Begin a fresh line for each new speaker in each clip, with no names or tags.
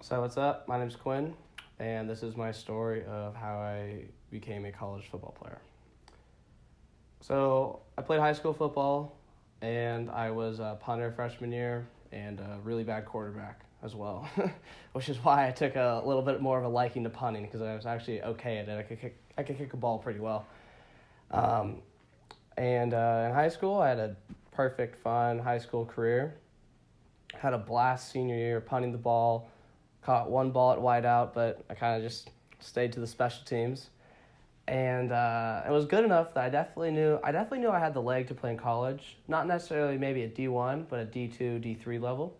So what's up? My name's Quinn, and this is my story of how I became a college football player. So I played high school football, and I was a punter freshman year and a really bad quarterback as well, which is why I took a little bit more of a liking to punting because I was actually okay at it. I could kick a ball pretty well. And in high school, I had a perfect, fun high school career. Had a blast senior year punting the ball. Caught one ball at wideout, but I kind of just stayed to the special teams. And it was good enough that I definitely knew I had the leg to play in college. Not necessarily maybe at D1, but at D2, D3 level.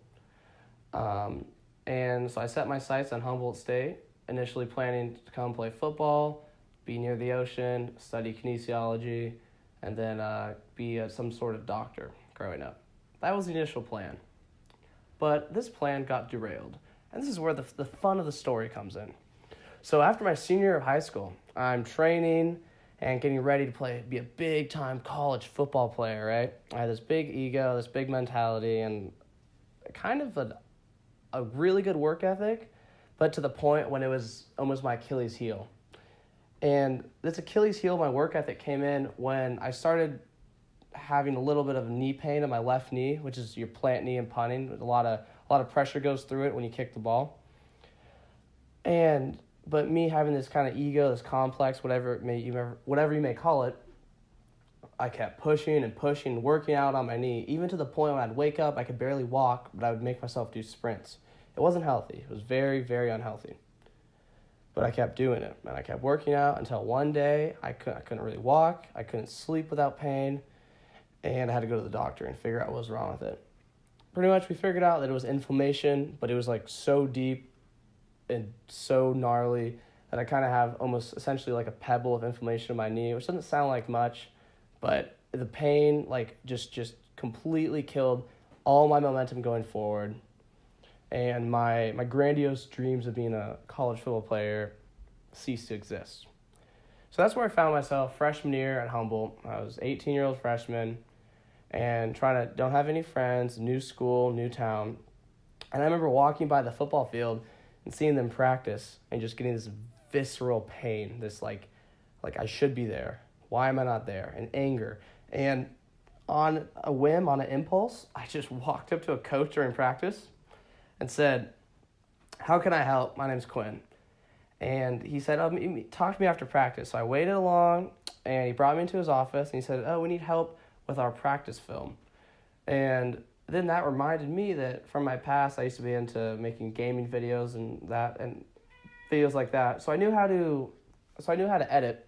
And so I set my sights on Humboldt State, initially planning to come play football, be near the ocean, study kinesiology, and then be some sort of doctor growing up. That was the initial plan. But this plan got derailed. And this is where the fun of the story comes in. So after my senior year of high school, I'm training and getting ready to be a big-time college football player, right? I had this big ego, this big mentality, and kind of a really good work ethic, but to the point when it was almost my Achilles heel. And this Achilles heel, my work ethic came in when I started having a little bit of knee pain in my left knee, which is your plant knee and punting. A lot of pressure goes through it when you kick the ball. But me having this kind of ego, this complex, whatever you may call it, I kept pushing and pushing, working out on my knee, even to the point when I'd wake up, I could barely walk, but I would make myself do sprints. It wasn't healthy. It was very, very unhealthy. But I kept doing it, and I kept working out until one day I couldn't really walk, I couldn't sleep without pain, and I had to go to the doctor and figure out what was wrong with it. Pretty much we figured out that it was inflammation, but it was like so deep and so gnarly that I kind of have almost essentially like a pebble of inflammation in my knee, which doesn't sound like much, but the pain like just completely killed all my momentum going forward. And my grandiose dreams of being a college football player ceased to exist. So that's where I found myself freshman year at Humboldt. I was 18-year-old freshman and don't have any friends, new school, new town. And I remember walking by the football field and seeing them practice and just getting this visceral pain, this like I should be there. Why am I not there? And anger. And on a whim, on an impulse, I just walked up to a coach during practice and said, "How can I help? My name's Quinn." And he said, "Talk to me after practice." So I waited along, and he brought me into his office, and he said, "We need help with our practice film." And then that reminded me that from my past, I used to be into making gaming videos and videos like that. So I knew how to edit.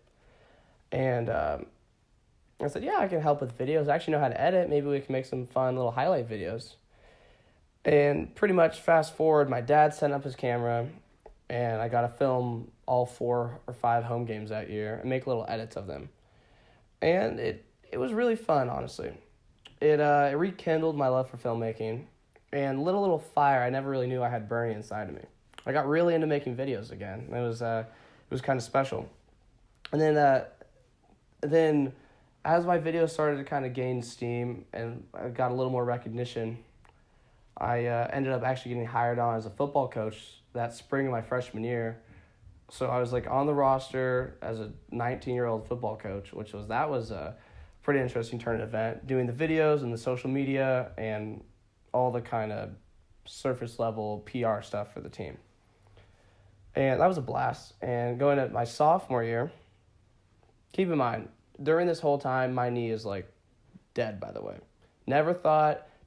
And I said, "Yeah, I can help with videos. I actually know how to edit. Maybe we can make some fun little highlight videos." And pretty much fast forward, my dad set up his camera, and I got to film all 4 or 5 home games that year and make little edits of them. And it was really fun, honestly. It rekindled my love for filmmaking, and little fire I never really knew I had burning inside of me. I got really into making videos again. It was kind of special. And then as my videos started to kind of gain steam and I got a little more recognition, I ended up actually getting hired on as a football coach that spring of my freshman year. So I was like on the roster as a 19-year-old football coach, that was a pretty interesting turn event, doing the videos and the social media and all the kind of surface level PR stuff for the team. And that was a blast. And going to my sophomore year, keep in mind, during this whole time, my knee is like dead, by the way.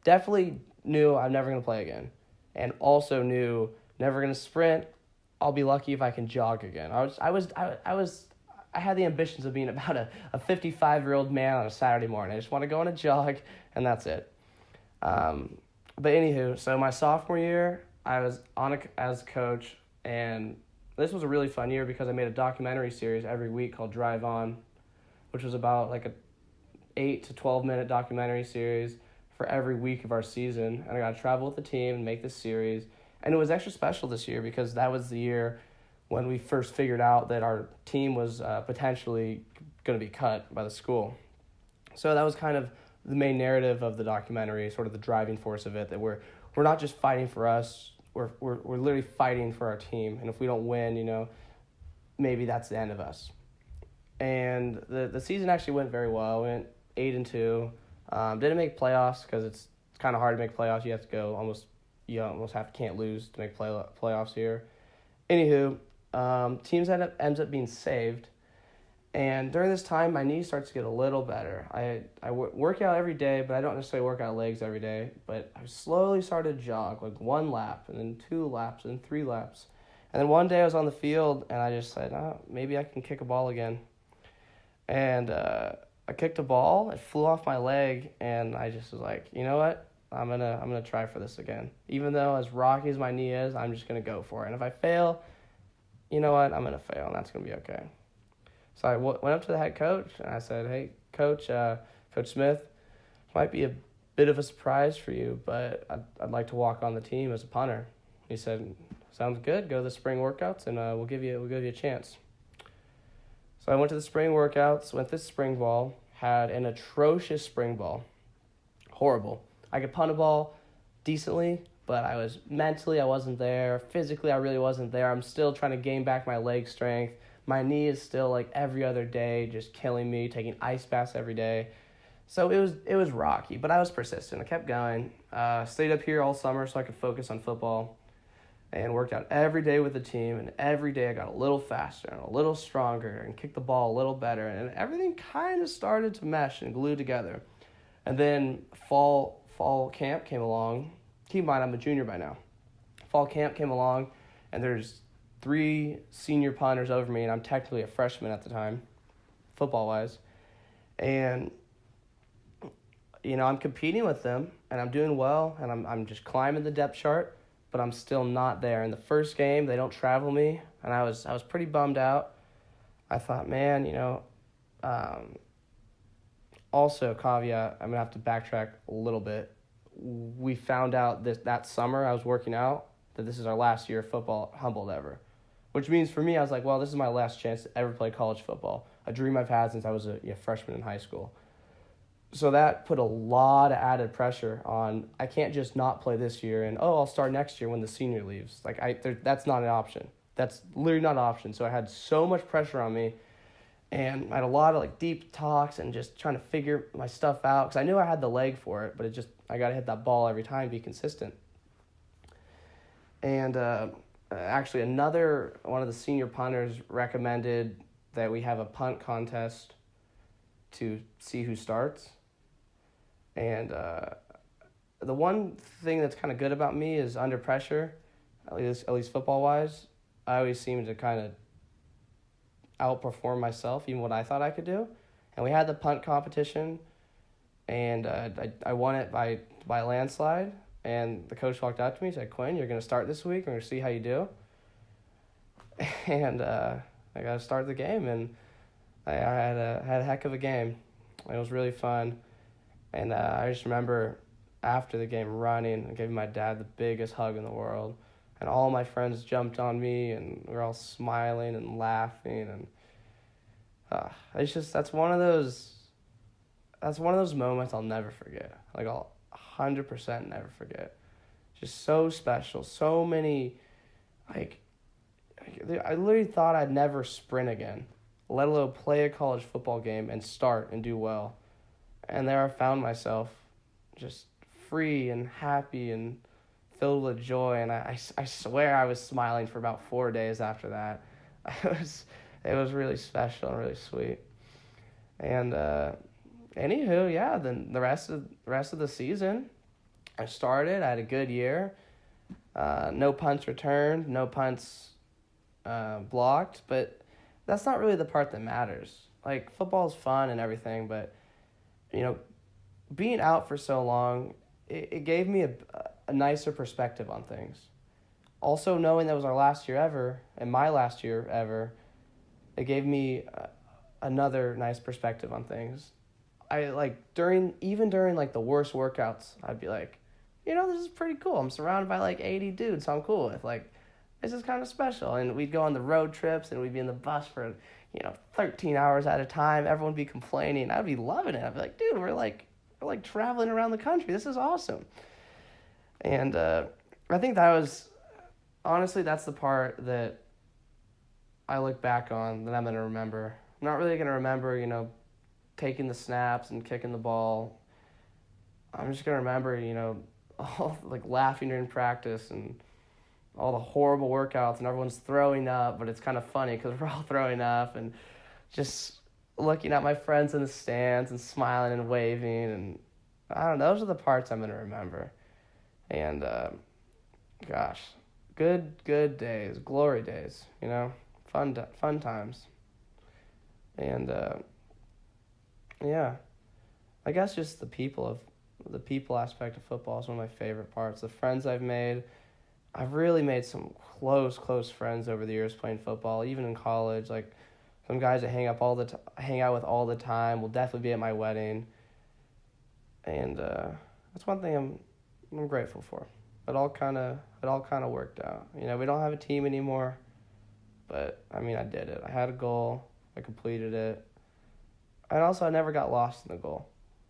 Definitely knew I'm never going to play again. And also knew never going to sprint. I'll be lucky if I can jog again. I had the ambitions of being about a 55-year-old man on a Saturday morning. I just want to go on a jog, and that's it. But anywho, so my sophomore year, I was on as coach, and this was a really fun year because I made a documentary series every week called Drive On, which was about like a 8 to 12-minute documentary series for every week of our season. And I got to travel with the team and make this series. And it was extra special this year because that was the year when we first figured out that our team was potentially going to be cut by the school. So that was kind of the main narrative of the documentary, sort of the driving force of it, that we're not just fighting for us, we're literally fighting for our team, and if we don't win, maybe that's the end of us. And the season actually went very well. We went 8-2. Didn't make playoffs because it's kind of hard to make playoffs. You have to go can't lose to make playoffs here. Anywho, teams ends up being saved. And during this time, my knee starts to get a little better. I work out every day, but I don't necessarily work out legs every day. But I slowly started to jog, like 1 lap, and then 2 laps, and 3 laps. And then one day I was on the field, and I just said, maybe I can kick a ball again. And I kicked a ball, it flew off my leg, and I just was like, you know what? I'm gonna try for this again. Even though as rocky as my knee is, I'm just gonna go for it. And if I fail, you know what? I'm gonna fail, and that's gonna be okay. So I went up to the head coach, and I said, hey, Coach Smith, this might be a bit of a surprise for you, but I'd like to walk on the team as a punter. He said, sounds good. Go to the spring workouts, and we'll give you a chance. So I went to the spring workouts, went to spring ball, had an atrocious spring ball. Horrible. I could punt a ball decently, but I wasn't there. Physically, I really wasn't there. I'm still trying to gain back my leg strength. My knee is still like every other day just killing me, taking ice baths every day. So it was rocky, but I was persistent. I kept going. Stayed up here all summer so I could focus on football, and worked out every day with the team. And every day I got a little faster and a little stronger and kicked the ball a little better. And everything kind of started to mesh and glue together. And then fall camp came along. Keep in mind, I'm a junior by now. Fall camp came along, and there's 3 senior punters over me, and I'm technically a freshman at the time, football-wise. And, I'm competing with them, and I'm doing well, and I'm just climbing the depth chart, but I'm still not there. In the first game, they don't travel me, and I was pretty bummed out. I thought, man, also, caveat, I'm going to have to backtrack a little bit. We found out that summer I was working out that this is our last year of football at Humboldt ever. Which means for me, I was like, well, this is my last chance to ever play college football. A dream I've had since I was a freshman in high school. So that put a lot of added pressure on, I can't just not play this year and, I'll start next year when the senior leaves. That's not an option. That's literally not an option. So I had so much pressure on me, and I had a lot of deep talks and just trying to figure my stuff out, because I knew I had the leg for it, but I got to hit that ball every time, be consistent. And actually, one of the senior punters recommended that we have a punt contest to see who starts. And the one thing that's kind of good about me is under pressure, at least football-wise, I always seem to kind of outperform myself, even what I thought I could do. And we had the punt competition, and I won it by a landslide. And the coach walked out to me and said, Quinn, you're going to start this week. We're going to see how you do. And I got to start the game, and I had a heck of a game. It was really fun. And I just remember after the game running and giving my dad the biggest hug in the world. And all my friends jumped on me, and we were all smiling and laughing. And that's one of those moments I'll never forget. I'll 100% never forget. Just so special. So many, I literally thought I'd never sprint again, let alone play a college football game and start and do well. And there I found myself just free and happy and filled with joy. And I swear I was smiling for about 4 days after that. It was really special and really sweet. And anywho, yeah, then the rest of the season, I had a good year. No punts returned, no punts blocked, but that's not really the part that matters. Football is fun and everything, but being out for so long, it gave me a nicer perspective on things. Also, knowing that was our last year ever, and my last year ever, it gave me another nice perspective on things. During the worst workouts, I'd be like, this is pretty cool. I'm surrounded by 80 dudes I'm cool with. This is kind of special. And we'd go on the road trips, and we'd be in the bus for 13 hours at a time. Everyone would be complaining. I'd be loving it. I'd be like, dude, we're traveling around the country. This is awesome. And I think that was honestly, that's the part that I look back on that I'm going to remember. I'm not really going to remember, taking the snaps and kicking the ball. I'm just going to remember, all like laughing during practice and all the horrible workouts and everyone's throwing up, but it's kind of funny because we're all throwing up and just looking at my friends in the stands and smiling and waving, and I don't know, those are the parts I'm going to remember. And gosh, good days, glory days, fun times. And yeah, I guess just the people aspect of football is one of my favorite parts. The friends I've made. I've really made some close friends over the years playing football, even in college. Like some guys I hang out with all the time will definitely be at my wedding, and that's one thing I'm grateful for. It all kind of worked out. We don't have a team anymore, but I did it. I had a goal, I completed it, and also I never got lost in the goal.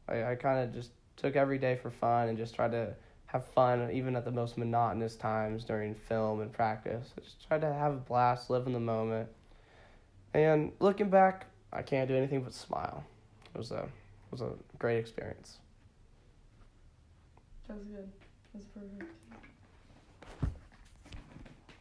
I kind of just took every day for fun and just tried to have fun even at the most monotonous times during film and practice. I just tried to have a blast, live in the moment. And looking back, I can't do anything but smile. It was a great experience.
That was good. That was perfect.